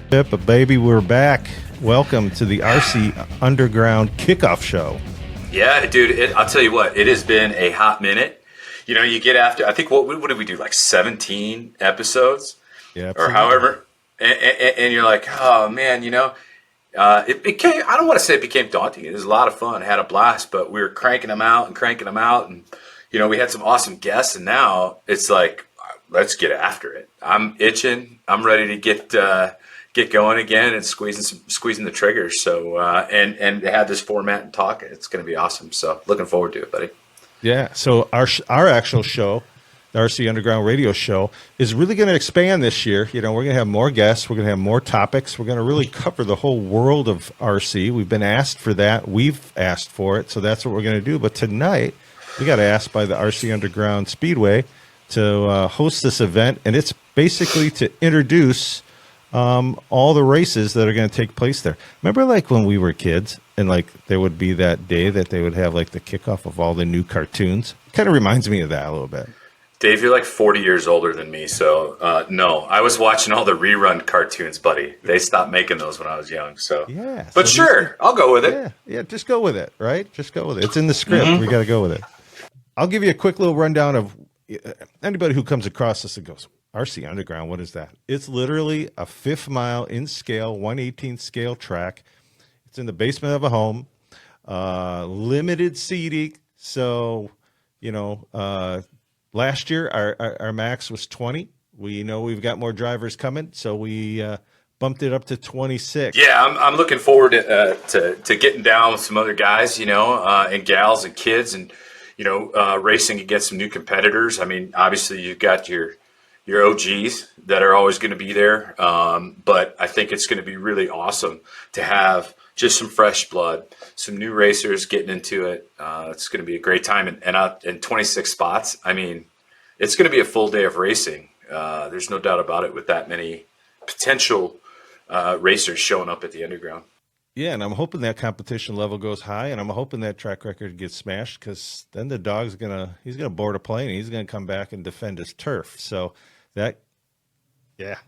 But baby, we're back. Welcome to the RC Underground Kickoff Show. Yeah, dude, I'll tell you what, it has been a hot minute. You know, you get after, I think, what did we do, like 17 episodes? Yeah, or however. And you're like, oh, man, it became, I don't want to say it became daunting. It was a lot of fun. I had a blast, but we were cranking them out. And, we had some awesome guests. And now it's like, let's get after it. I'm itching. I'm ready to get going again and squeezing the triggers. So and have this format and talk. It's going to be awesome. So looking forward to it, buddy. Yeah. So our actual show, the RC Underground Radio Show, is really going to expand this year. We're going to have more guests. We're going to have more topics. We're going to really cover the whole world of RC. We've been asked for that. We've asked for it. So that's what we're going to do. But tonight, we got asked by the RC Underground Speedway to host this event. And it's basically to introduce all the races that are going to take place there. Remember, like when we were kids, and like there would be that day that they would have like the kickoff of all the new cartoons. Kind of reminds me of that a little bit. Dave, you're like 40 years older than me, so no. I was watching all the rerun cartoons, buddy. They stopped making those when I was young, so yeah. But so sure, I'll go with it. Yeah, just go with it, right? Just go with it. It's in the script. Mm-hmm. We got to go with it. I'll give you a quick little rundown of anybody who comes across this and goes, RC Underground, what is that? It's literally a 5th mile in scale, 1/18 scale track. It's in the basement of a home, limited seating. So, last year our max was 20. We know we've got more drivers coming, so we bumped it up to 26. Yeah, I'm looking forward to getting down with some other guys, and gals and kids, and racing against some new competitors. I mean, obviously you've got your OGs that are always going to be there. But I think it's going to be really awesome to have just some fresh blood, some new racers getting into it. It's going to be a great time. And 26 spots, I mean, it's going to be a full day of racing. There's no doubt about it with that many potential racers showing up at the Underground. Yeah, and I'm hoping that competition level goes high, and I'm hoping that track record gets smashed, because then the dog's he's gonna board a plane, and he's gonna come back and defend his turf. So that, yeah,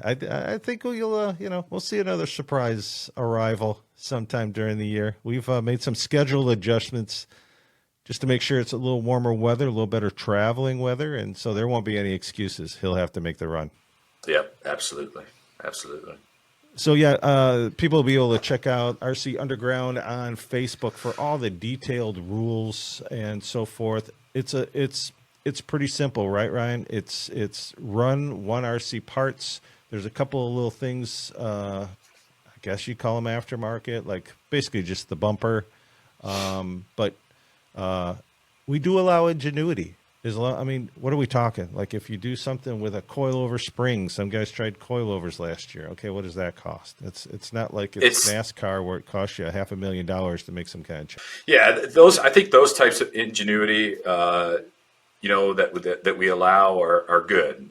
I think we'll see another surprise arrival sometime during the year. We've made some schedule adjustments just to make sure it's a little warmer weather, a little better traveling weather, and so there won't be any excuses. He'll have to make the run. Yep, absolutely. So yeah, people will be able to check out RC Underground on Facebook for all the detailed rules and so forth. It's pretty simple, right, Ryan? It's run one RC parts. There's a couple of little things, I guess you call them aftermarket, like basically just the bumper. But we do allow ingenuity. What are we talking? Like if you do something with a coilover spring, some guys tried coilovers last year. Okay, what does that cost? It's not like it's NASCAR where it costs you $500,000 to make some kind of change. Yeah, I think those types of ingenuity, that we allow are good.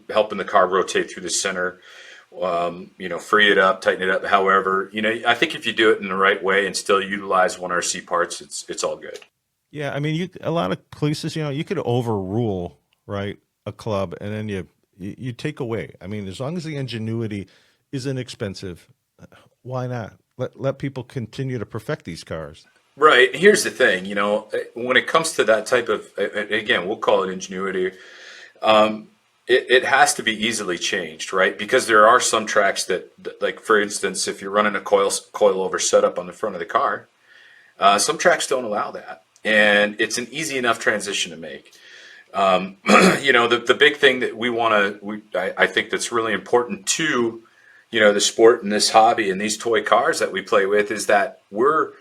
Helping the car rotate through the center, free it up, tighten it up. However, I think if you do it in the right way and still utilize one RC parts, it's all good. Yeah, I mean, a lot of places, you could overrule, right, a club, and then you take away. I mean, as long as the ingenuity isn't expensive, why not? Let people continue to perfect these cars. Right. Here's the thing, when it comes to that type of, again, we'll call it ingenuity, it has to be easily changed, right? Because there are some tracks that, like, for instance, if you're running a coilover setup on the front of the car, some tracks don't allow that. And it's an easy enough transition to make. The big thing that I think that's really important to, the sport and this hobby and these toy cars that we play with is that we're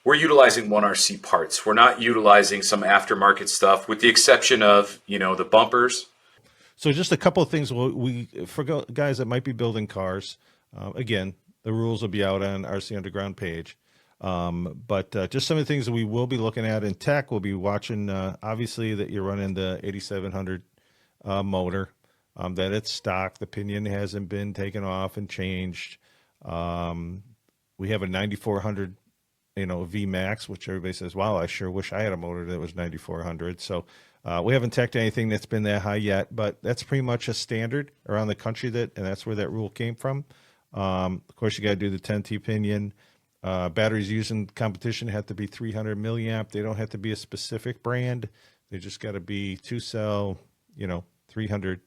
utilizing one RC parts. We're not utilizing some aftermarket stuff, with the exception of, the bumpers. So just a couple of things for guys that might be building cars. Again, the rules will be out on RC Underground page. But just some of the things that we will be looking at in tech, we'll be watching, obviously, that you're running the 8700 motor, that it's stock. The pinion hasn't been taken off and changed. We have a 9400 V Max, which everybody says, wow, I sure wish I had a motor that was 9,400. So we haven't teched anything that's been that high yet, but that's pretty much a standard around the country and that's where that rule came from. Of course, you got to do the 10T pinion. Batteries used in competition have to be 300 milliamp. They don't have to be a specific brand. They just got to be 2-cell, 300s.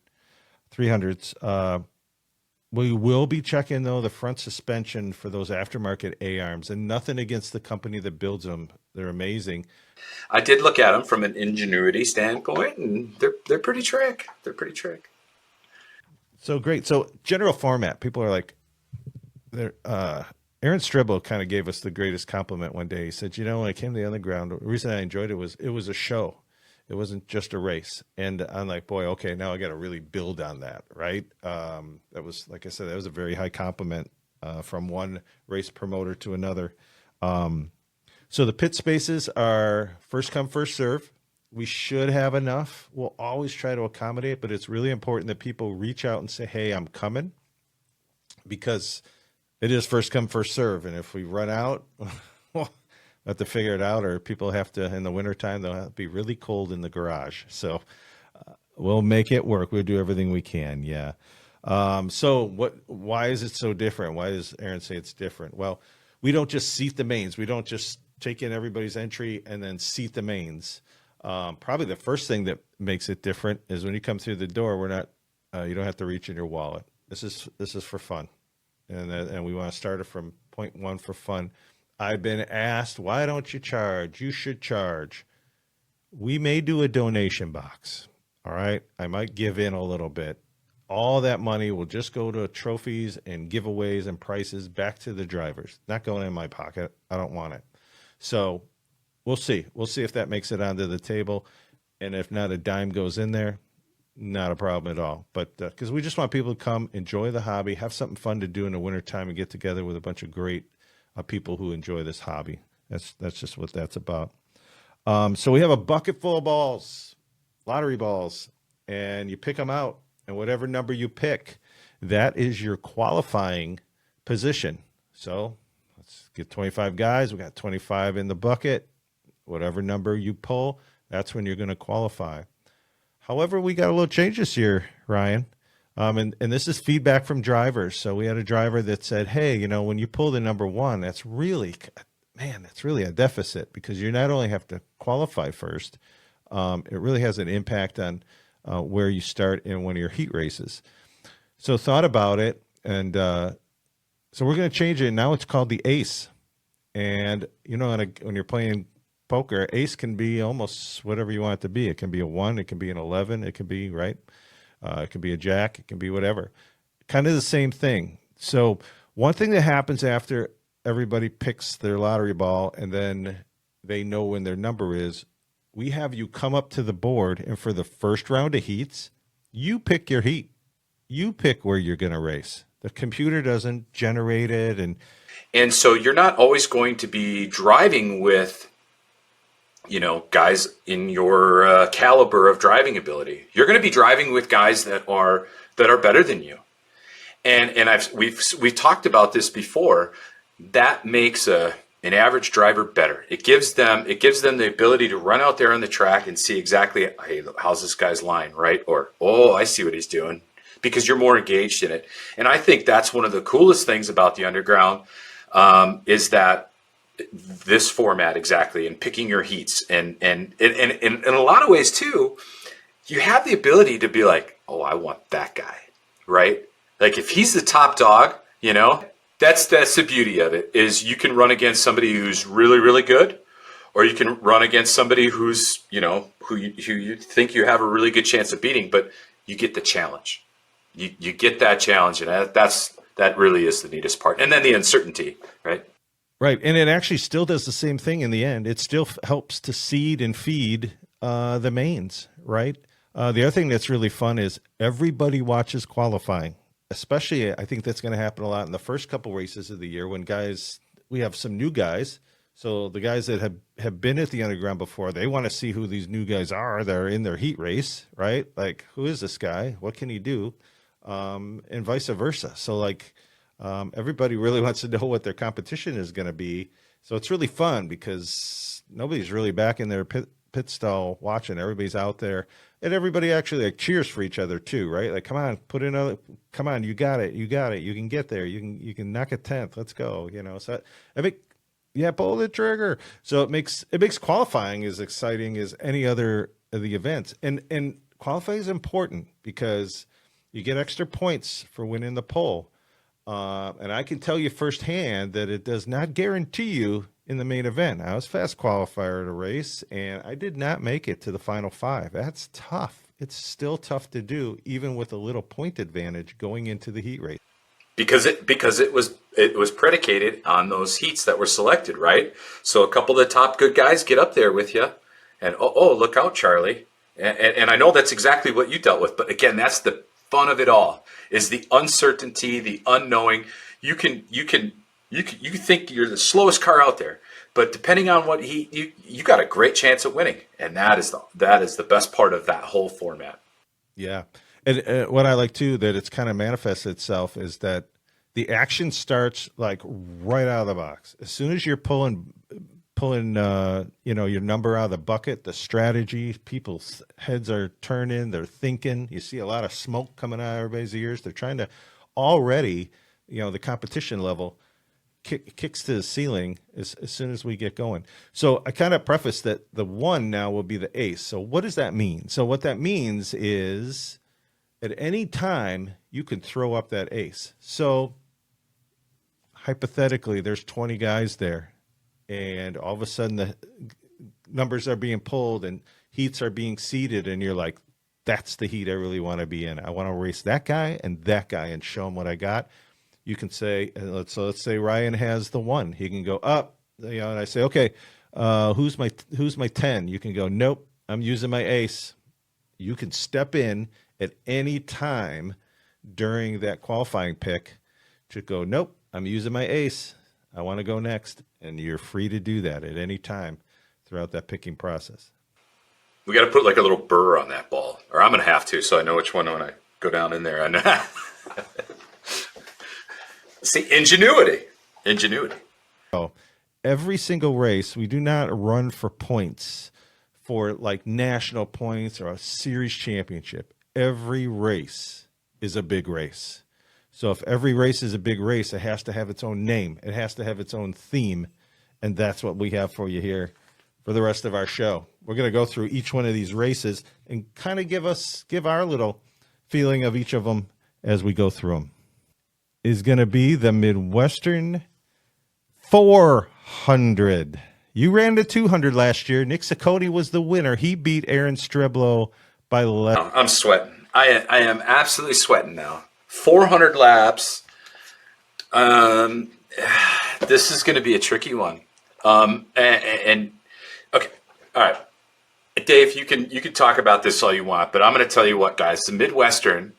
We will be checking, though, the front suspension for those aftermarket A-arms, and nothing against the company that builds them. They're amazing. I did look at them from an ingenuity standpoint, and they're pretty trick. They're pretty trick. So great. So general format, people are like, Aaron Stribble kind of gave us the greatest compliment one day. He said, when I came to the underground, the reason I enjoyed it was a show. It wasn't just a race. And I'm like, boy, okay, now I got to really build on that, right? That was, like I said, that was a very high compliment from one race promoter to another. So the pit spaces are first come, first serve. We should have enough. We'll always try to accommodate, but it's really important that people reach out and say, hey, I'm coming, because it is first come, first serve. And if we run out, well, have to figure it out, or people have to, in the wintertime, they'll have to be really cold in the garage. So we'll make it work. We'll do everything we can. Yeah. Why is it so different? Why does Aaron say it's different? Well, we don't just seat the mains. We don't just take in everybody's entry and then seat the mains. Probably the first thing that makes it different is when you come through the door, you don't have to reach in your wallet. This is for fun. And we want to start it from point one for fun. I've been asked, why don't you charge? You should charge. We may do a donation box. All right. I might give in a little bit. All that money will just go to trophies and giveaways and prices back to the drivers. Not going in my pocket. I don't want it. So we'll see. We'll see if that makes it onto the table. And if not, a dime goes in there. Not a problem at all. But because we just want people to come, enjoy the hobby, have something fun to do in the wintertime, and get together with a bunch of great people who enjoy this hobby. That's just what that's about. So we have a bucket full of balls, lottery balls, and you pick them out, and whatever number you pick, that is your qualifying position. So let's get 25 guys. We got 25 in the bucket. Whatever number you pull, that's when you're going to qualify. However, we got a little change this year, Ryan. And this is feedback from drivers. So we had a driver that said, hey, when you pull the number one, that's really a deficit, because you not only have to qualify first, it really has an impact on where you start in one of your heat races. So thought about it, and so we're going to change it. Now it's called the ace. And, when you're playing poker, ace can be almost whatever you want it to be. It can be a 1, it can be an 11, it can be, right? It can be a jack. It can be whatever. Kind of the same thing. So one thing that happens after everybody picks their lottery ball and then they know when their number is, we have you come up to the board, and for the first round of heats, you pick your heat. You pick where you're going to race. The computer doesn't generate it. And so you're not always going to be driving with guys in your caliber of driving ability. You're going to be driving with guys that are better than you. And we've talked about this before. That makes an average driver better. It gives them the ability to run out there on the track and see exactly, hey, how's this guy's line, right? Or, oh, I see what he's doing, because you're more engaged in it. And I think that's one of the coolest things about the underground, is that this format exactly, and picking your heats, and in a lot of ways too, you have the ability to be like, oh, I want that guy, right? Like if he's the top dog, that's the beauty of it, is you can run against somebody who's really, really good, or you can run against somebody who's, who you think you have a really good chance of beating, but you get the challenge. You get that challenge, and that really is the neatest part. And then the uncertainty, right? Right. And it actually still does the same thing in the end. It still helps to seed and feed the mains, right? The other thing that's really fun is everybody watches qualifying. Especially, I think that's going to happen a lot in the first couple races of the year when we have some new guys. So the guys that have been at the underground before, they want to see who these new guys are that are in their heat race, right? Like, who is this guy? What can he do? And vice versa. So everybody really wants to know what their competition is going to be. So it's really fun because nobody's really back in their pit stall watching. Everybody's out there, and everybody actually like cheers for each other too, right? Like, come on, put another, come on, you got it, you can get there, you can knock a 10th, let's go, So I think, yeah, pull the trigger. So it makes qualifying as exciting as any other of the events, and qualifying is important because you get extra points for winning the pole. And I can tell you firsthand that it does not guarantee you in the main event. I was fast qualifier at a race, and I did not make it to the final 5. That's tough. It's still tough to do, even with a little point advantage going into the heat race. Because it was predicated on those heats that were selected, right? So a couple of the top good guys get up there with you, and oh look out, Charlie. And I know that's exactly what you dealt with, but again, that's the fun of it all, is the uncertainty, the unknowing. You think you're the slowest car out there, but depending on what heat, you got a great chance of winning, and that is the best part of that whole format. Yeah, and what I like too, that it's kind of manifests itself, is that the action starts like right out of the box. As soon as you're pulling your number out of the bucket, the strategy, people's heads are turning, they're thinking. You see a lot of smoke coming out of everybody's ears. They're trying to already, the competition level kicks to the ceiling as soon as we get going. So I kind of preface that the 1 now will be the ace. So what does that mean? So what that means is at any time you can throw up that ace. So hypothetically, there's 20 guys there, and all of a sudden the numbers are being pulled and heats are being seeded, and you're like, that's the heat I really want to be in. I want to race that guy and show him what I got. You can say, let's say Ryan has the 1. He can go up, and I say, okay, who's my 10? You can go, nope, I'm using my ace. You can step in at any time during that qualifying pick to go, nope, I'm using my ace. I want to go next. And you're free to do that at any time throughout that picking process. We got to put like a little burr on that ball, or I'm going to have to, so I know which one when I go down in there. See, ingenuity. So every single race, we do not run for points, for like national points or a series championship. Every race is a big race. So if every race is a big race, it has to have its own name. It has to have its own theme. And that's what we have for you here for the rest of our show. We're going to go through each one of these races and kind of give our little feeling of each of them as we go through them. Is going to be the Midwestern 400. You ran the 200 last year. Nick Ciccone was the winner. He beat Aaron Streblow by 11. I'm sweating. I am absolutely sweating now. 400 laps. This is going to be a tricky one. And okay, all right, Dave, you can talk about this all you want, but I'm going to tell you what, guys. The Midwestern.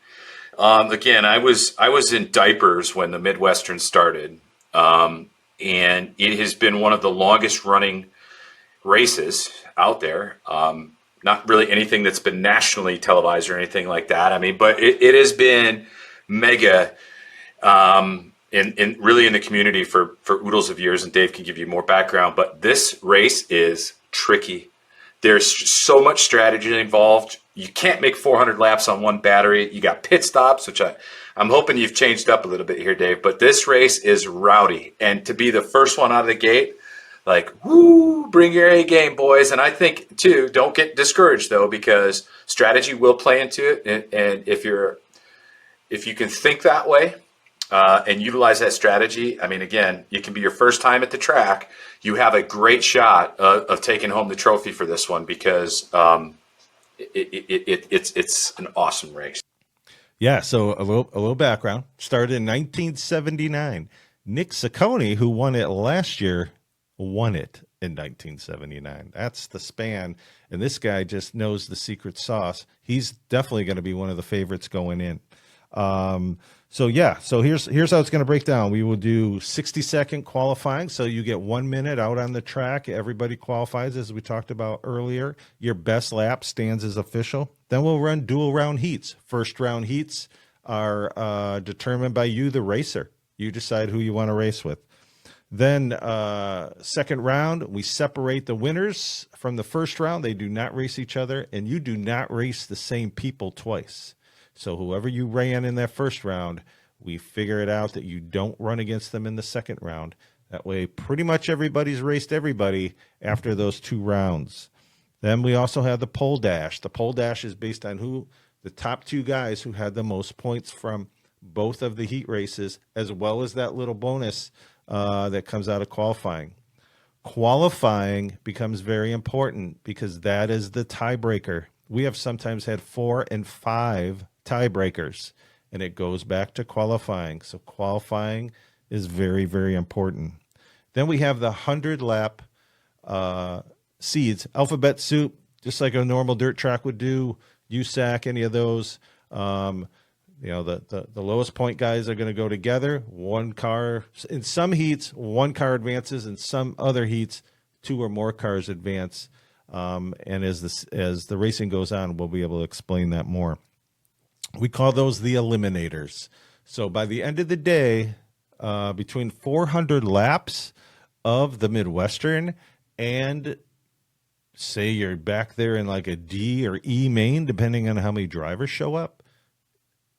Again, I was in diapers when the Midwestern started, and it has been one of the longest running races out there. Not really anything that's been nationally televised or anything like that. I mean, but it has been mega in really in the community for oodles of years, and Dave can give you more background. But this race is tricky. There's so much strategy involved. You can't make 400 laps on one battery. You got pit stops, which I'm hoping you've changed up a little bit here, Dave. But this race is rowdy, and to be the first one out of the gate, like, woo, bring your A game, boys. And I think too, don't get discouraged though, because strategy will play into it, and if you can think that way and utilize that strategy, I mean, again, it can be your first time at the track. You have a great shot of taking home the trophy for this one, because it's an awesome race. Yeah, so a little background. Started in 1979. Nick Ciccone, who won it last year, won it in 1979. That's the span, and this guy just knows the secret sauce. He's definitely going to be one of the favorites going in. So here's how it's going to break down. We will do 60-second qualifying, so you get 1 minute out on the track. Everybody qualifies, as we talked about earlier. Your best lap stands as official. Then we'll run dual round heats. First round heats are determined by you, the racer. You decide who you want to race with. Then second round, we separate the winners from the first round. They do not race each other, and you do not race the same people twice. So whoever you ran in that first round, we figure it out that you don't run against them in the second round. That way, pretty much everybody's raced everybody after those 2 rounds. Then we also have the pole dash. The pole dash is based on who the top 2 guys who had the most points from both of the heat races, as well as that little bonus that comes out of qualifying. Qualifying becomes very important because that is the tiebreaker. We have sometimes had 4 and 5 tiebreakers, and it goes back to qualifying. So qualifying is very, very important. Then we have the 100-lap seeds, alphabet soup, just like a normal dirt track would do, USAC, any of those. The lowest point guys are going to go together. One car, in some heats, one car advances. In some other heats, 2 or more cars advance. And as the racing goes on, we'll be able to explain that more. We call those the eliminators. So by the end of the day, between 400 laps of the Midwestern and say you're back there in like a D or E main, depending on how many drivers show up,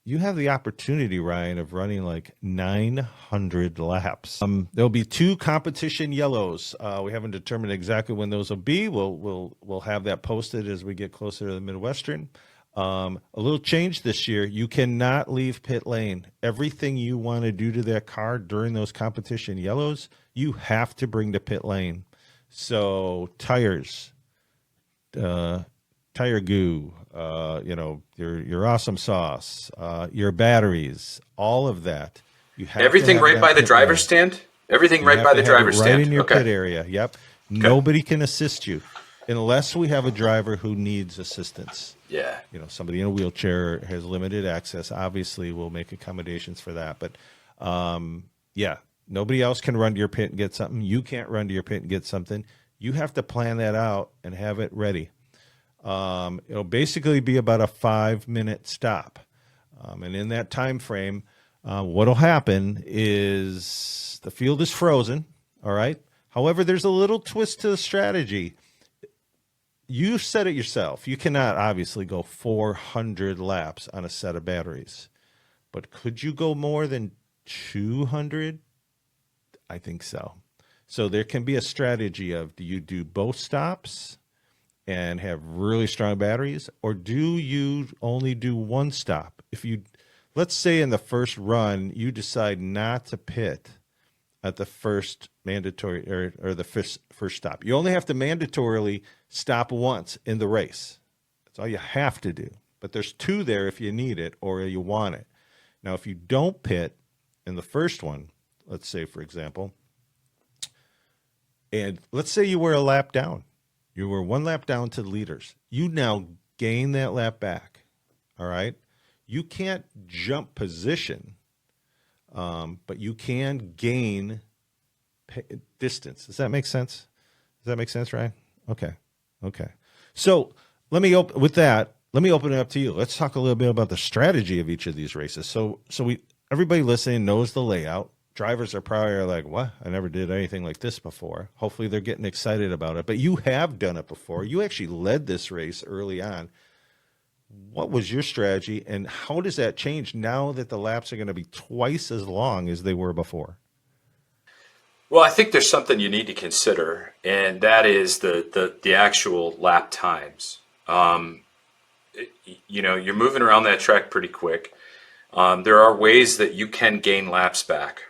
you have the opportunity, Ryan, of running like 900 laps. There'll be 2 competition yellows. We haven't determined exactly when those will be. We'll have that posted as we get closer to the Midwestern. A little change this year. You cannot leave pit lane. Everything you want to do to that car during those competition yellows, you have to bring to pit lane. So tires, tire goo, your awesome sauce, your batteries, all of that. You have everything right by the driver's stand. Everything right by the driver's stand. Right in your pit area. Yep. Okay. Nobody can assist you unless we have a driver who needs assistance. Yeah. Somebody in a wheelchair has limited access. Obviously, we'll make accommodations for that. But nobody else can run to your pit and get something. You can't run to your pit and get something. You have to plan that out and have it ready. It'll basically be about a 5-minute stop. And in that time frame, what'll happen is the field is frozen. All right. However, there's a little twist to the strategy. You said it yourself. You cannot obviously go 400 laps on a set of batteries, but could you go more than 200? I think so. So there can be a strategy of, do you do both stops and have really strong batteries, or do you only do one stop? If you, let's say in the first run, you decide not to pit at the first mandatory or the first stop. You only have to mandatorily stop once in the race. That's all you have to do. But there's 2 there if you need it or you want it. Now, if you don't pit in the first one, let's say, for example, and let's say you were a lap down. You were 1 lap down to the leaders. You now gain that lap back. All right? You can't jump position, but you can gain distance. Does that make sense? Does that make sense, Ryan? Okay. So let me open it up to you. Let's talk a little bit about the strategy of each of these races. So everybody listening knows the layout. Drivers are probably like, what? I never did anything like this before. Hopefully they're getting excited about it. But you have done it before. You actually led this race early on. What was your strategy, and how does that change now that the laps are going to be twice as long as they were before? Well, I think there's something you need to consider, and that is the actual lap times. You're moving around that track pretty quick. There are ways that you can gain laps back,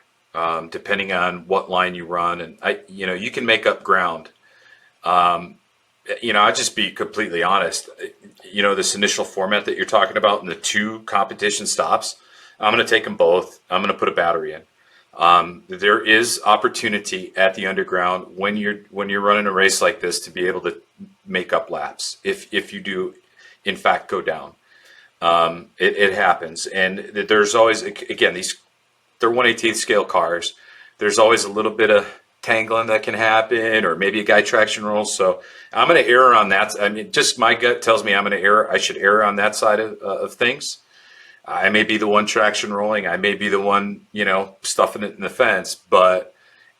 depending on what line you run, and you can make up ground. I'll just be completely honest. This initial format that you're talking about and the 2 competition stops, I'm going to take them both. I'm going to put a battery in. There is opportunity at the underground when you're running a race like this to be able to make up laps. If you do, in fact, go down, it happens. And there's always, again, they're 1/18 scale cars. There's always a little bit of tangling that can happen, or maybe a guy traction rolls. So I'm going to err on that. I mean, just my gut tells me I should err on that side of things. I may be the one traction rolling. I may be the one, stuffing it in the fence. But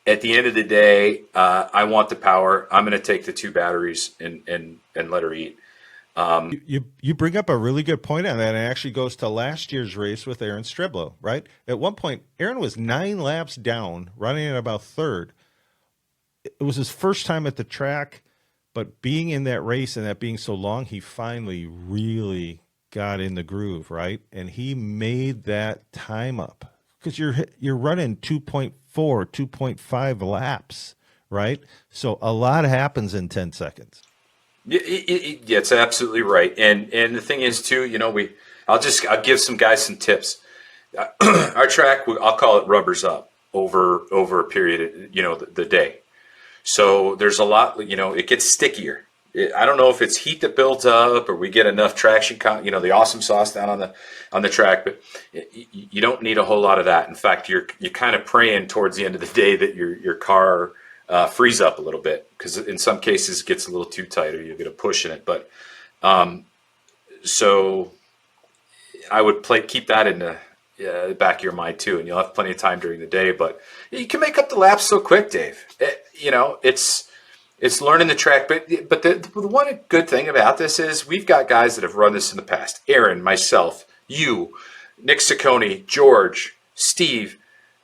at the end of the day, I want the power. I'm going to take the 2 batteries and let her eat. You bring up a really good point on that, and it actually goes to last year's race with Aaron Streblo, right? At one point, Aaron was 9 laps down, running at about third. It was his first time at the track, but being in that race and that being so long, he finally really got in the groove, right? And he made that time up because you're running 2.4, 2.5 laps, right? So a lot happens in 10 seconds. Yeah, it's absolutely right. And the thing is too, I'll give some guys some tips. Our track, I'll call it rubbers up over a period, the day. So there's a lot, it gets stickier. I don't know if it's heat that builds up or we get enough traction, the awesome sauce down on the track, but you don't need a whole lot of that. In fact, you're kind of praying towards the end of the day that your car freeze up a little bit, because in some cases it gets a little too tight or you get a push in it. But so I would keep that in the back of your mind too, and you'll have plenty of time during the day. But you can make up the laps so quick, Dave. It's learning the track. But the one good thing about this is we've got guys that have run this in the past. Aaron, myself, you, Nick Ciccone, George, Steve,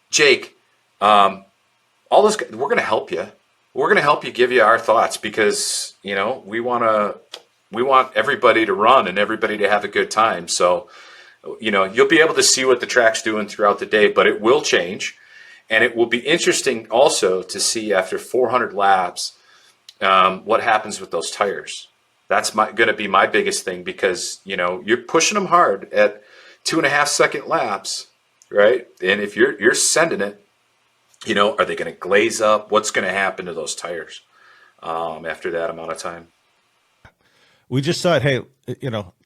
Jake. All those guys, we're going to help you. We're going to help you, give you our thoughts, because we want everybody to run and everybody to have a good time. So you'll be able to see what the track's doing throughout the day, but it will change, and it will be interesting also to see after 400 laps what happens with those tires. That's going to be my biggest thing, because you're pushing them hard at 2.5-second laps, right? And if you're sending it. Are they going to glaze up? What's going to happen to those tires after that amount of time? We just thought, hey,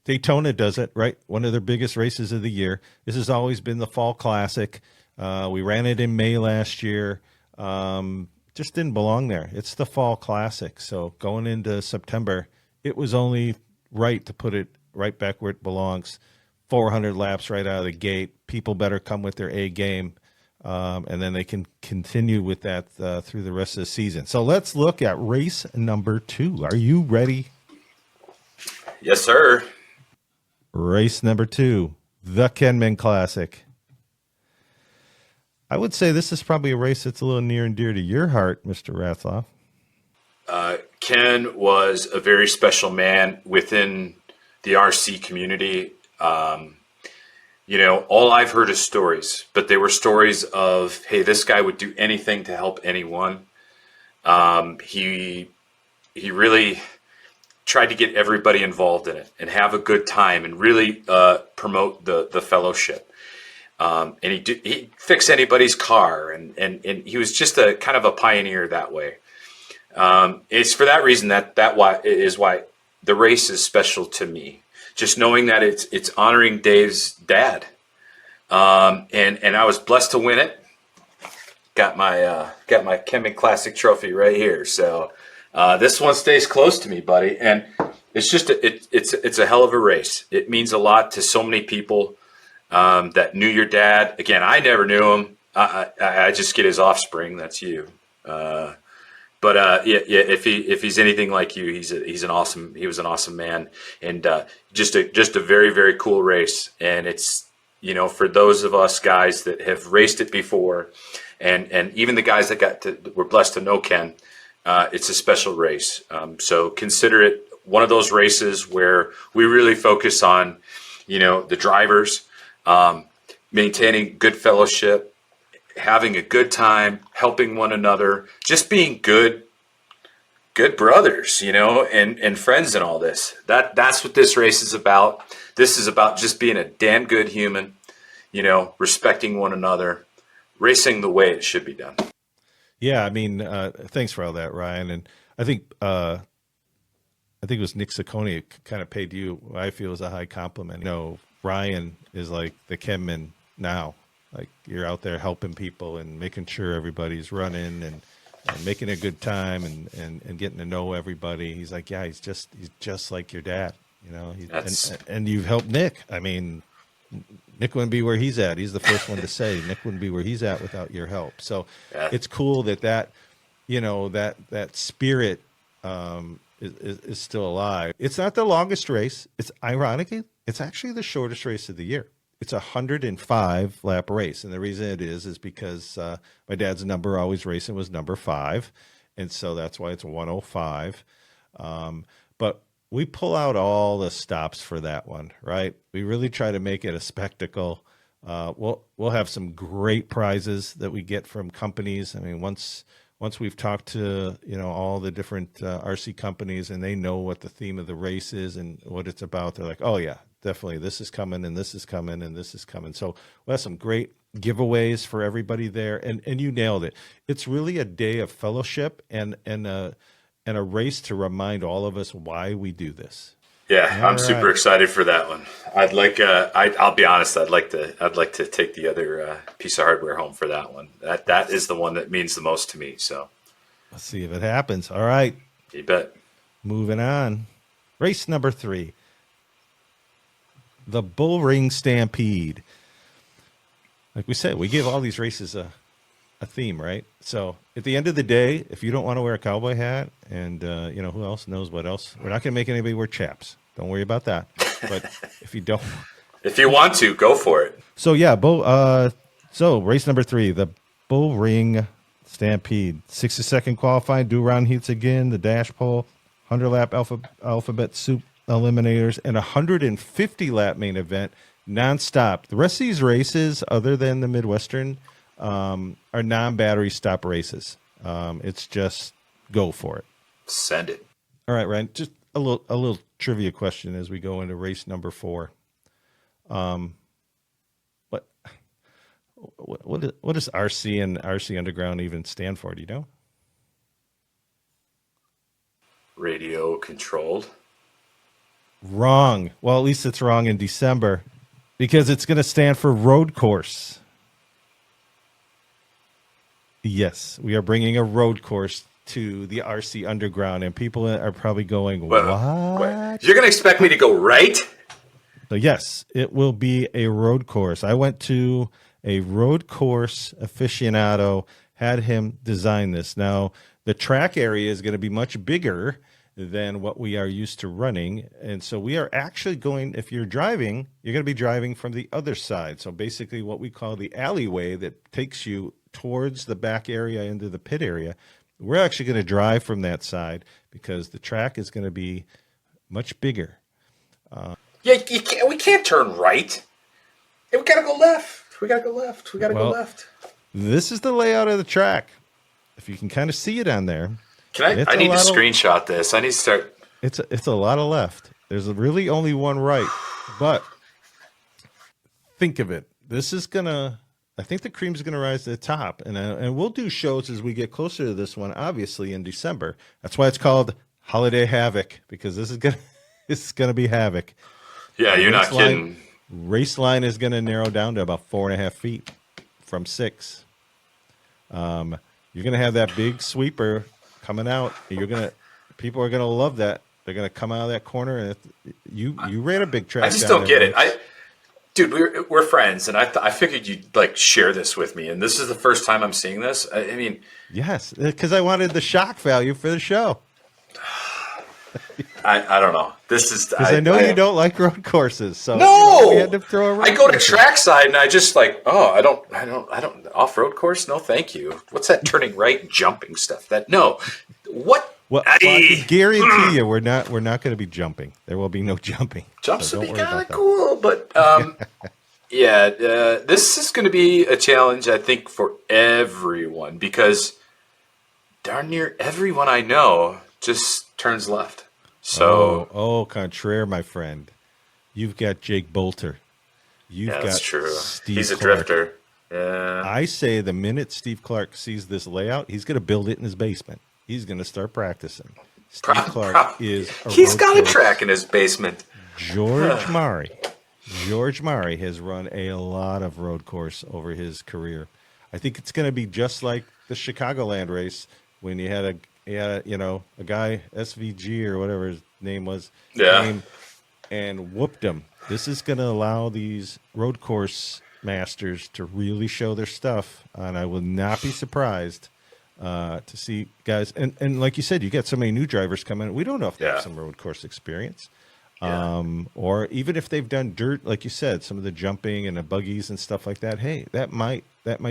Daytona does it, right? One of their biggest races of the year. This has always been the Fall Classic. We ran it in May last year. Just didn't belong there. It's the Fall Classic. So going into September, it was only right to put it right back where it belongs. 400 laps right out of the gate. People better come with their A game. And then they can continue with that through the rest of the season. So let's look at race number 2. Are you ready? Yes, sir. Race number 2, the Kenman Classic. I would say this is probably a race that's a little near and dear to your heart, Mr. Rathloff. Ken was a very special man within the RC community. All I've heard is stories, but they were stories of, hey, this guy would do anything to help anyone. He really tried to get everybody involved in it and have a good time and really promote the fellowship. And he'd fix anybody's car, and he was just a kind of a pioneer that way. It's for that reason that is why the race is special to me. Just knowing that it's honoring Dave's dad, and I was blessed to win it. Got my Kenman Classic trophy right here. So this one stays close to me, buddy. And it's just it's a hell of a race. It means a lot to so many people that knew your dad. Again, I never knew him. I just get his offspring. That's you. But if he's anything like you, he was an awesome man, and just a very, very cool race. And it's for those of us guys that have raced it before, and even the guys that were blessed to know Ken, it's a special race. So consider it one of those races where we really focus on the drivers, maintaining good fellowship, having a good time, helping one another, just being good brothers, and friends in all this. That's what this race is about. This is about just being a damn good human, respecting one another, racing the way it should be done. Yeah, I mean, thanks for all that, Ryan. And I think it was Nick Ciccone kind of paid you what I feel is a high compliment. Ryan is like the Kenman now. Like, you're out there helping people and making sure everybody's running and making a good time and getting to know everybody. He's like, yeah, he's just like your dad, and you've helped Nick. I mean, Nick wouldn't be where he's at. He's the first one to say Nick wouldn't be where he's at without your help. So Yeah. it's cool that that spirit is still alive. It's not the longest race. It's ironically, it's actually the shortest race of the year. It's a 105 lap race, and the reason it is because my dad's number always racing was number 5, and so that's why it's 105. But we pull out all the stops for that one, right? We really try to make it a spectacle. We'll have some great prizes that we get from companies. I mean, once we've talked to all the different RC companies and they know what the theme of the race is and what it's about, they're like, oh yeah, definitely this is coming and this is coming and this is coming. So we'll have some great giveaways for everybody there, and you nailed it. It's really a day of fellowship and a race to remind all of us why we do this. Yeah, I'm super excited for that one. I'd like. I'll be honest. I'd like to take the other piece of hardware home for that one. That is the one that means the most to me. So let's see if it happens. All right, you bet. Moving on, race number 3, the Bullring Stampede. Like we said, we give all these races a theme, right? So at the end of the day, if you don't want to wear a cowboy hat, and who else knows what else, we're not going to make anybody wear chaps. Don't worry about that. But if you don't, if you want to, go for it. So yeah, so race number 3, the Bullring Stampede, 60-second qualifying, do round heats again, the dash pole, 100-lap alphabet soup eliminators, and 150-lap main event, nonstop. The rest of these races, other than the Midwestern, are non-battery stop races. It's just go for it. Send it. All right, Ryan. Just a little trivia question as we go into race number 4. What does RC and RC Underground even stand for? Do you know? Radio controlled. Wrong. Well, at least it's wrong in December, because it's going to stand for road course. Yes, we are bringing a road course to the RC Underground, and people are probably going, what? You're going to expect me to go right? So yes, it will be a road course. I went to a road course aficionado, had him design this. Now, the track area is going to be much bigger than what we are used to running. And so we are actually going, if you're driving, you're going to be driving from the other side. So basically what we call the alleyway that takes you towards the back area into the pit area. We're actually going to drive from that side because the track is going to be much bigger. Yeah, we can't turn right. We got to go left. We got to go left. This is the layout of the track. If you can kind of see it on there. I need to screenshot this. I need to start. It's a lot of left. There's really only one right. But think of it. I think the cream's going to rise to the top. And we'll do shows as we get closer to this one, obviously, in December. That's why it's called Holiday Havoc, because this is going to be havoc. Yeah, you're not kidding. Race line is going to narrow down to about 4.5 feet from 6. You're going to have that big sweeper coming out. People are going to love that. They're going to come out of that corner, and you ran a big track. I just don't get it. Dude, we're friends, and I figured you'd like share this with me, and this is the first time I'm seeing this. I mean, yes, because I wanted the shock value for the show. I don't know. This is because I know you don't like road courses, so no, we had to throw a road I go to course trackside, and I just like, I don't off-road course. No, thank you. What's that turning right and jumping stuff? What? Well, I can guarantee you, we're not going to be jumping. There will be no jumping. Jumps would be kind of cool, but yeah, this is going to be a challenge, I think, for everyone, because darn near everyone I know just turns left. So, contraire, my friend, you've got Jake Bolter. That's true. Steve He's a Clark. drifter. Yeah. I say the minute Steve Clark sees this layout, he's going to build it in his basement. He's going to start practicing. Steve Clark he's got a track in his basement. George Murray has run a lot of road course over his career. I think it's going to be just like the Chicagoland race when you had a guy, SVG or whatever his name was. Yeah. and whooped them. This is going to allow these road course masters to really show their stuff, and I will not be surprised to see guys. And like you said, you got so many new drivers coming. We don't know if they have some road course experience. Or even if they've done dirt, like you said, some of the jumping and the buggies and stuff like that. Hey, that might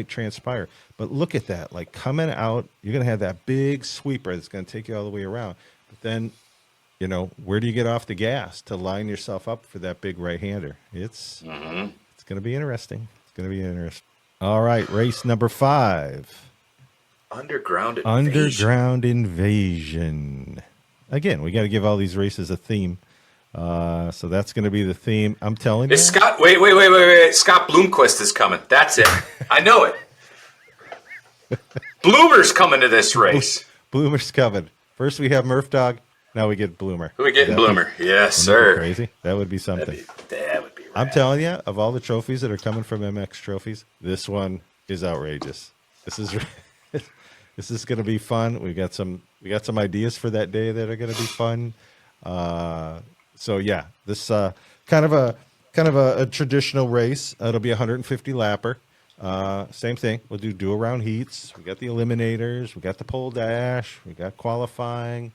transpire. But look at that, like coming out, you're going to have that big sweeper that's going to take you all the way around. But then, you know, where do you get off the gas to line yourself up for that big right-hander? It's going to be interesting. It's going to be interesting. All right, race number 5. Underground Invasion. Again, we got to give all these races a theme. So that's going to be the theme. I'm telling you. Scott, wait. Scott Bloomquist is coming. That's it. I know it. Bloomer's coming to this race. Bloomer's coming. First we have Murph Dog. Now we get Bloomer. Who we getting Bloomer? Yes, sir. Crazy. That would be something. That would be rad. I'm telling you, of all the trophies that are coming from MX Trophies, this one is outrageous. This is going to be fun. We got some ideas for that day that are going to be fun. So yeah, this kind of a traditional race. It'll be 150 lapper. Same thing. We'll do around heats. We got the eliminators. We got the pole dash. We got qualifying.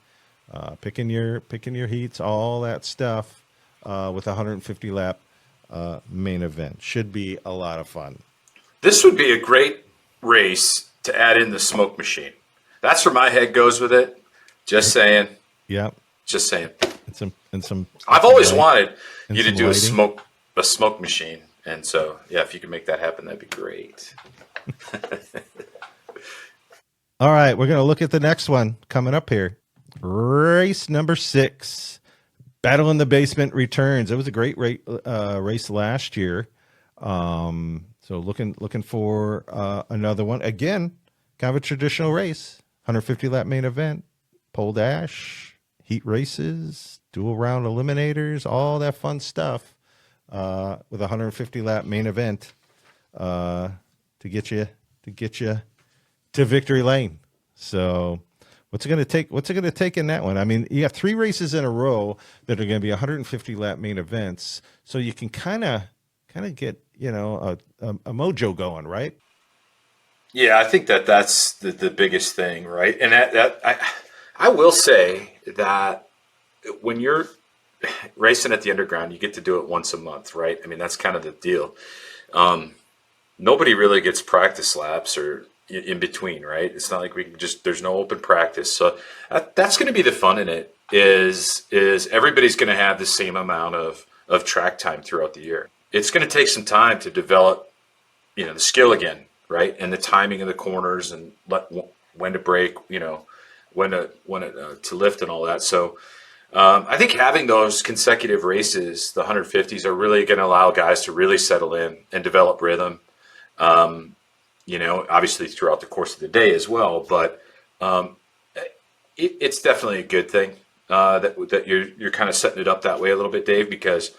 Picking your heats, all that stuff. With 150 lap main event, should be a lot of fun. This would be a great race to add in the smoke machine. That's where my head goes with it. Just saying. Yep. Just saying. And some. I've always wanted you to do lighting. a smoke machine, and so yeah, if you can make that happen, that'd be great. All right, we're gonna look at the next one coming up here. Race number 6, Battle in the Basement returns. It was a great race last year. So looking for another one again. Kind of a traditional race. 150 lap main event, pole dash, heat races, dual round eliminators, all that fun stuff with a 150 lap main event to get you to victory lane. So what's it going to take in that one? I mean, you have 3 races in a row that are going to be 150 lap main events, so you can kind of get, you know, a mojo going, right? Yeah, I think that's the biggest thing, right? And I will say that when you're racing at the underground, you get to do it once a month, right? I mean, that's kind of the deal. Nobody really gets practice laps or in between, right? It's not like we can there's no open practice. So that's going to be the fun in it is everybody's going to have the same amount of track time throughout the year. It's going to take some time to develop, you know, the skill again, right? And the timing of the corners and when to brake, you know, when to lift and all that. So I think having those consecutive races, the 150s, are really going to allow guys to really settle in and develop rhythm. You know, obviously throughout the course of the day as well, but it's definitely a good thing that you're kind of setting it up that way a little bit, Dave, because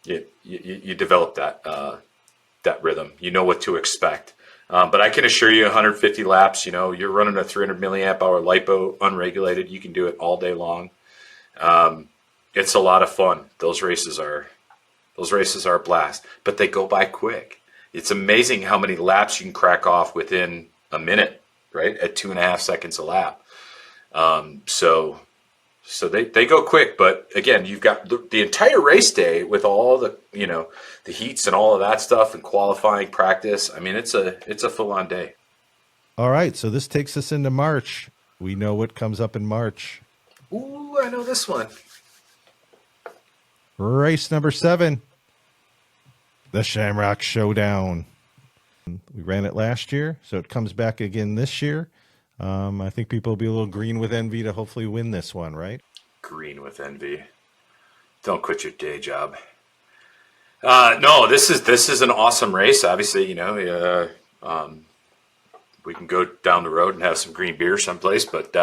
you develop that rhythm. You know what to expect. But I can assure you, 150 laps, you know, you're running a 300 milliamp hour LiPo unregulated. You can do it all day long. It's a lot of fun. Those races are a blast, but they go by quick. It's amazing how many laps you can crack off within a minute, right? At 2.5 seconds a lap. So they go quick, but again, you've got the entire race day with all the, you know, the heats and all of that stuff and qualifying practice. I mean, it's a full on day. All right. So this takes us into March. We know what comes up in March. Ooh, I know this one. Race number 7. The Shamrock Showdown. We ran it last year, so it comes back again this year. I think people will be a little green with envy to hopefully win this one, right? Green with envy. Don't quit your day job. No, this is an awesome race. Obviously, you know, we can go down the road and have some green beer someplace, but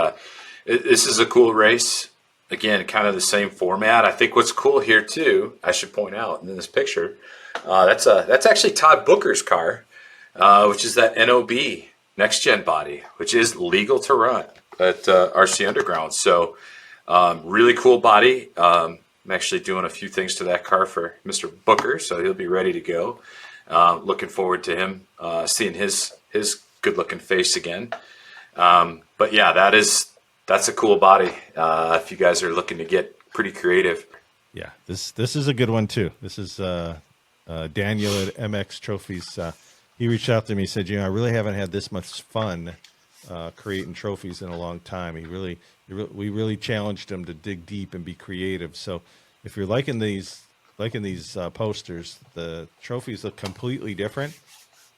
this is a cool race. Again, kind of the same format. I think what's cool here too, I should point out in this picture, that's actually Todd Booker's car, which is that NOB next gen body, which is legal to run at RC Underground. So really cool body. I'm actually doing a few things to that car for Mr. Booker, so he'll be ready to go. Looking forward to him seeing his good-looking face again. But yeah, that's a cool body. If you guys are looking to get pretty creative. Yeah, this is a good one too. This is Daniel at MX Trophies. He reached out to me, said, I really haven't had this much fun creating trophies in a long time. We really challenged him to dig deep and be creative. So if you're liking these posters, the trophies look completely different,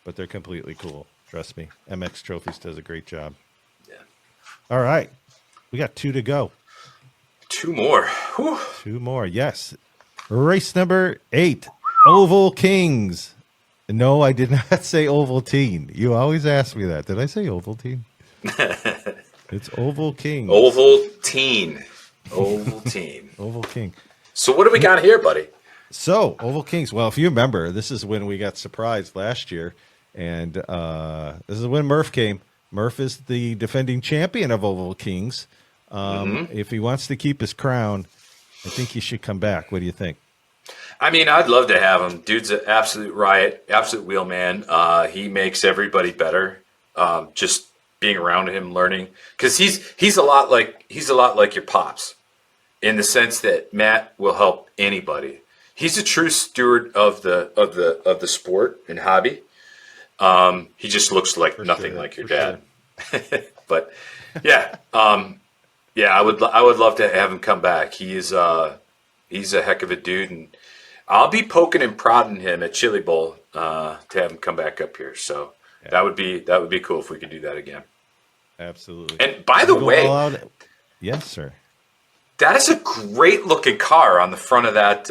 but they're completely cool. Trust me, MX Trophies does a great job. Yeah. All right, we got 2 to go. 2 more. Whew. 2 more, yes. Race number 8, Oval Kings. No, I did not say Ovaltine. You always ask me that. Did I say Ovaltine? It's Oval Kings. Ovaltine. Ovaltine. Oval King. So what do we got here, buddy? So, Oval Kings. Well, if you remember, this is when we got surprised last year. And this is when Murph came. Murph is the defending champion of Oval Kings. If he wants to keep his crown, I think he should come back. What do you think? I mean, I'd love to have him. Dude's an absolute riot, absolute wheelman. He makes everybody better. Just being around him, learning, because he's a lot like your pops, in the sense that Matt will help anybody. He's a true steward of the sport and hobby. He just looks like nothing like your dad. Sure. But yeah, I would love to have him come back. He's a heck of a dude, and I'll be poking and prodding him at Chili Bowl to have him come back up here. So yeah. that would be cool if we could do that again. Absolutely. And by the way, yes, sir. That is a great looking car on the front of that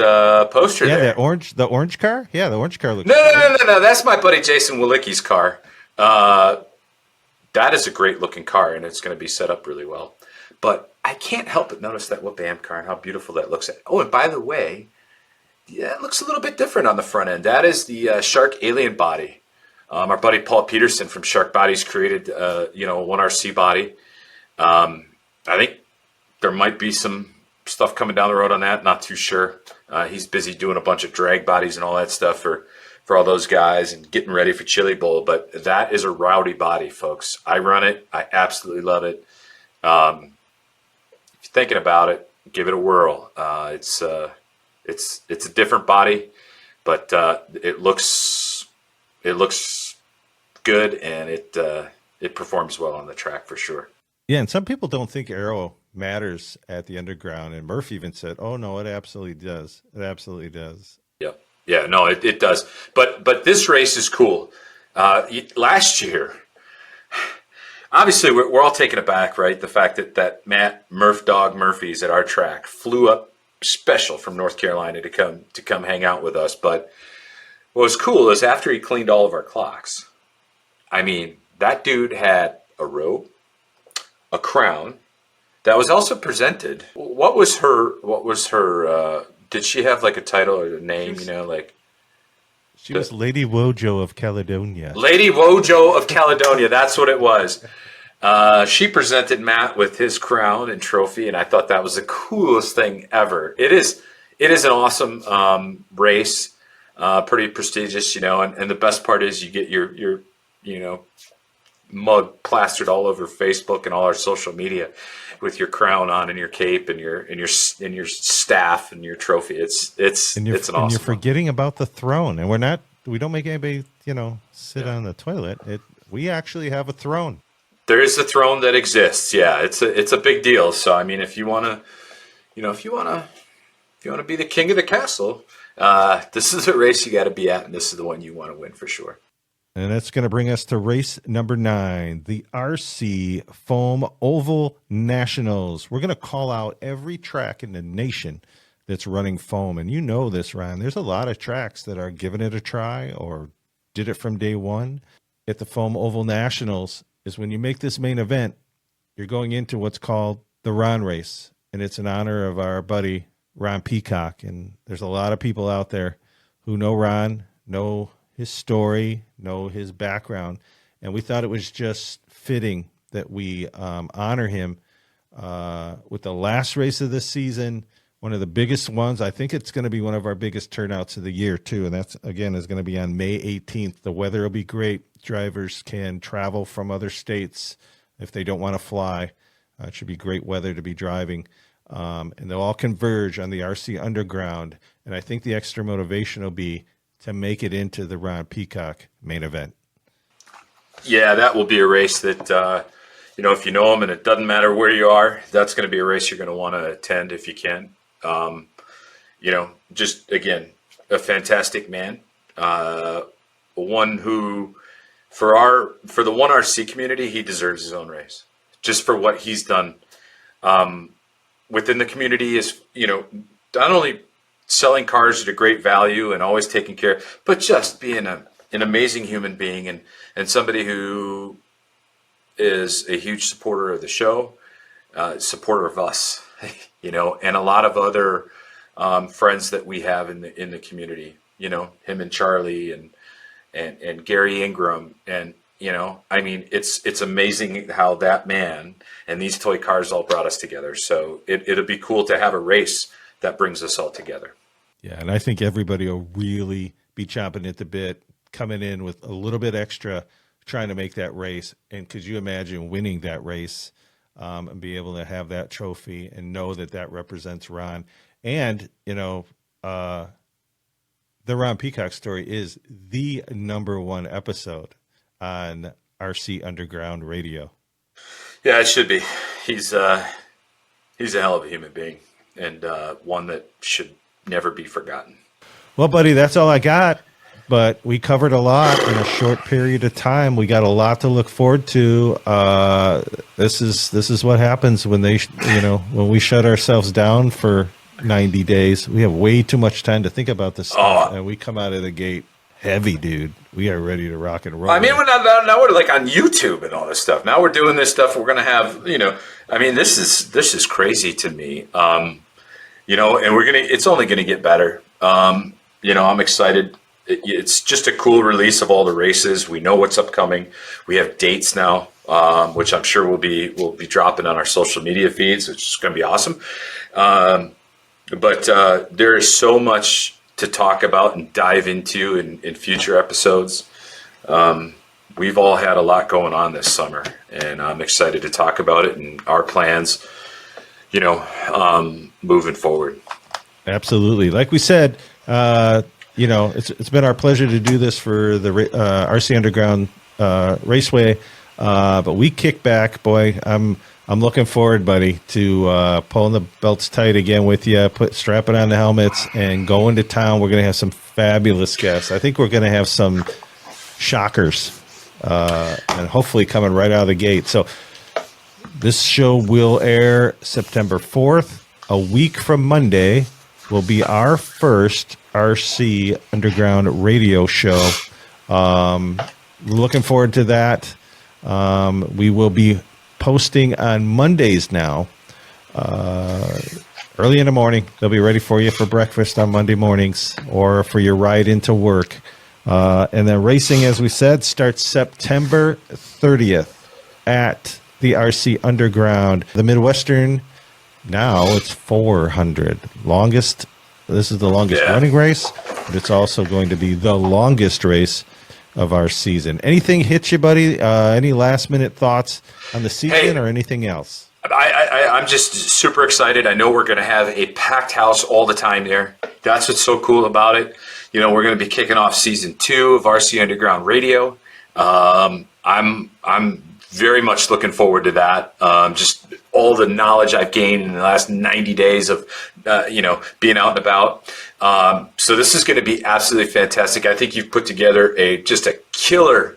poster. Yeah, there. The orange car. Yeah, the orange car looks. No. That's my buddy Jason Walicki's car. That is a great looking car, and it's going to be set up really well. But I can't help but notice that Whip-Am car and how beautiful that looks. Oh, and by the way, yeah, it looks a little bit different on the front end. That is the Shark Alien body. Our buddy Paul Peterson from Shark Bodies created, a 1RC body. I think there might be some stuff coming down the road on that. Not too sure. He's busy doing a bunch of drag bodies and all that stuff for all those guys and getting ready for Chili Bowl. But that is a rowdy body, folks. I run it. I absolutely love it. If you're thinking about it, give it a whirl. It's a different body, but it looks good, and it performs well on the track for sure. Yeah, and some people don't think aero matters at the underground, and Murph even said, "Oh no, it absolutely does. It absolutely does." Yep. Yeah, no, it does. But this race is cool. Last year, obviously, we're all taken aback, right? The fact that Matt Murphy's at our track flew up special from North Carolina to come hang out with us. But what was cool is after he cleaned all of our clocks, I mean, that dude had a robe, a crown that was also presented. What was her? Did she have like a title or a name? She was Lady Wojo of Caledonia. Lady Wojo of Caledonia. That's what it was. She presented Matt with his crown and trophy, and I thought that was the coolest thing ever. It is an awesome race, pretty prestigious, and the best part is you get your mug plastered all over Facebook and all our social media with your crown on and your cape and your staff and your trophy. It's an awesome. And you're forgetting about the throne, and we don't make anybody sit on the toilet. We actually have a throne. There is a throne that exists. Yeah, it's a big deal. So I mean, if you want to be the king of the castle, this is a race you got to be at, and this is the one you want to win for sure. And that's going to bring us to race number 9, the RC Foam Oval Nationals. We're going to call out every track in the nation that's running foam. And you know this, Ryan. There's a lot of tracks that are giving it a try or did it from day one. At the Foam Oval Nationals is when you make this main event, you're going into what's called the Ron Race. And it's in honor of our buddy, Ron Peacock. And there's a lot of people out there who know Ron, know his story, know his background, and we thought it was just fitting that we honor him with the last race of this season, one of the biggest ones. I think it's going to be one of our biggest turnouts of the year too, and that's again is going to be on May 18th. The weather will be great. Drivers can travel from other states if they don't want to fly. It should be great weather to be driving, and they'll all converge on the RC Underground. And I think the extra motivation will be to make it into the Ron Peacock main event. Yeah, that will be a race that, if you know him, and it doesn't matter where you are, that's going to be a race you're going to want to attend if you can. Just again, a fantastic man, one who, for the One RC community, he deserves his own race, just for what he's done within the community. Is not only selling cars at a great value and always taking care, but just being an amazing human being and somebody who is a huge supporter of the show, supporter of us, and a lot of other friends that we have in the community. Him and Charlie and Gary Ingram, and it's amazing how that man and these toy cars all brought us together. So it'll be cool to have a race that brings us all together. Yeah, and I think everybody will really be chomping at the bit, coming in with a little bit extra, trying to make that race. And could you imagine winning that race and be able to have that trophy and know that represents Ron? And, the Ron Peacock story is the #1 episode on RC Underground Radio. Yeah, it should be. He's a hell of a human being, and one that should never be forgotten. Well, buddy, that's all I got. But we covered a lot in a short period of time. We got a lot to look forward to. This is what happens when when we shut ourselves down for 90 days. We have way too much time to think about this stuff, and we come out of the gate heavy, dude. We are ready to rock and roll. I mean, now we're like on YouTube and all this stuff. Now we're doing this stuff. We're gonna have, this is crazy to me. And it's only gonna get better. I'm excited. It's just a cool release of all the races. We know what's upcoming. We have dates now, which I'm sure we'll be dropping on our social media feeds, which is going to be awesome. But there is so much to talk about and dive into in future episodes. We've all had a lot going on this summer, and I'm excited to talk about it and our plans, moving forward. Absolutely. Like we said, it's been our pleasure to do this for the RC Underground Raceway, but we kick back, boy. I'm looking forward, buddy, to pulling the belts tight again with you, strapping on the helmets, and going to town. We're going to have some fabulous guests. I think we're going to have some shockers, and hopefully coming right out of the gate. So this show will air September 4th. A week from Monday will be our first RC Underground radio show. Looking forward to that. We will be posting on Mondays now, early in the morning. They'll be ready for you for breakfast on Monday mornings or for your ride into work. And then racing, as we said, starts September 30th at the RC Underground. The Midwestern, now it's 400. This is the longest running race, but it's also going to be the longest race of our season. Anything hit you, buddy? Any last minute thoughts on the season or anything else? I'm just super excited. I know we're going to have a packed house all the time there. That's what's so cool about it. We're going to be kicking off season 2 of RC Underground Radio. I'm very much looking forward to that. Just all the knowledge I've gained in the last 90 days of, being out and about. So this is going to be absolutely fantastic. I think you've put together just a killer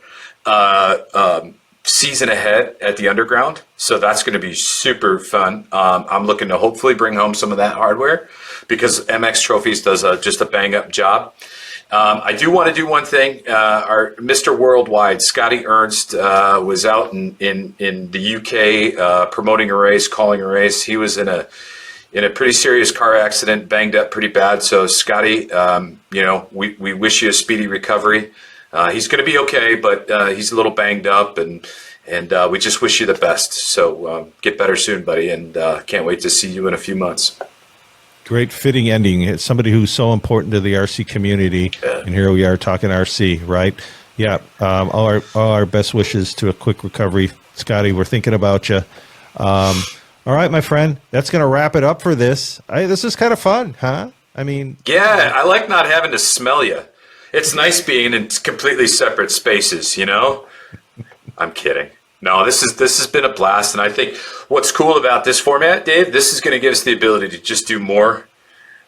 season ahead at the Underground. So that's going to be super fun. I'm looking to hopefully bring home some of that hardware because MX Trophies does just a bang up job. I do want to do one thing. Our Mr. Worldwide, Scotty Ernst, was out in the UK promoting a race, calling a race. He was in a pretty serious car accident, banged up pretty bad. So Scotty, we wish you a speedy recovery. He's going to be okay, but he's a little banged up, and we just wish you the best. So get better soon, buddy, and can't wait to see you in a few months. great fitting ending. It's somebody who's so important to the RC community, and here we are talking RC, right? Yeah. All our best wishes to a quick recovery, Scotty. We're thinking about you. All right, my friend. That's going to wrap it up for this. This is kind of fun, huh? I mean, yeah, I like not having to smell you. It's nice being in completely separate spaces, you know? I'm kidding. No, this has been a blast, and I think what's cool about this format, Dave, this is going to give us the ability to just do more,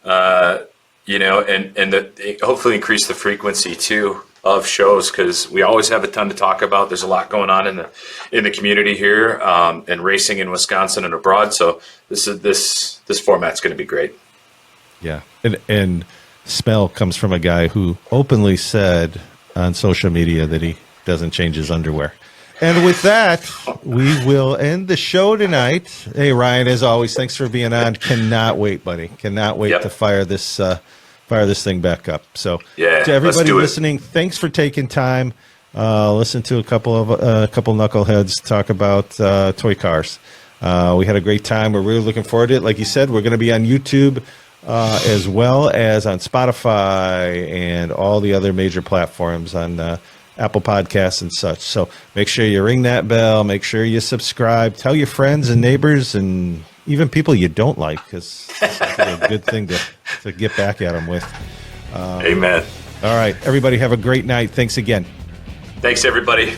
you know, and hopefully increase the frequency too of shows, because we always have a ton to talk about. There's a lot going on in the community here, and racing in Wisconsin and abroad. So this format's going to be great. Yeah, and smell comes from a guy who openly said on social media that he doesn't change his underwear. And with that, we will end the show tonight. Hey, Ryan, as always, thanks for being on. Cannot wait, buddy. Cannot wait to fire this thing back up. So, yeah, to everybody listening, thanks for taking time. Listen to a couple knuckleheads talk about toy cars. We had a great time. We're really looking forward to it. Like you said, we're going to be on YouTube as well as on Spotify and all the other major platforms on Apple Podcasts and such. So make sure you ring that bell. Make sure you subscribe. Tell your friends and neighbors and even people you don't like, because it's a good thing to get back at them with. Amen. All right, everybody have a great night. Thanks again. Thanks, everybody.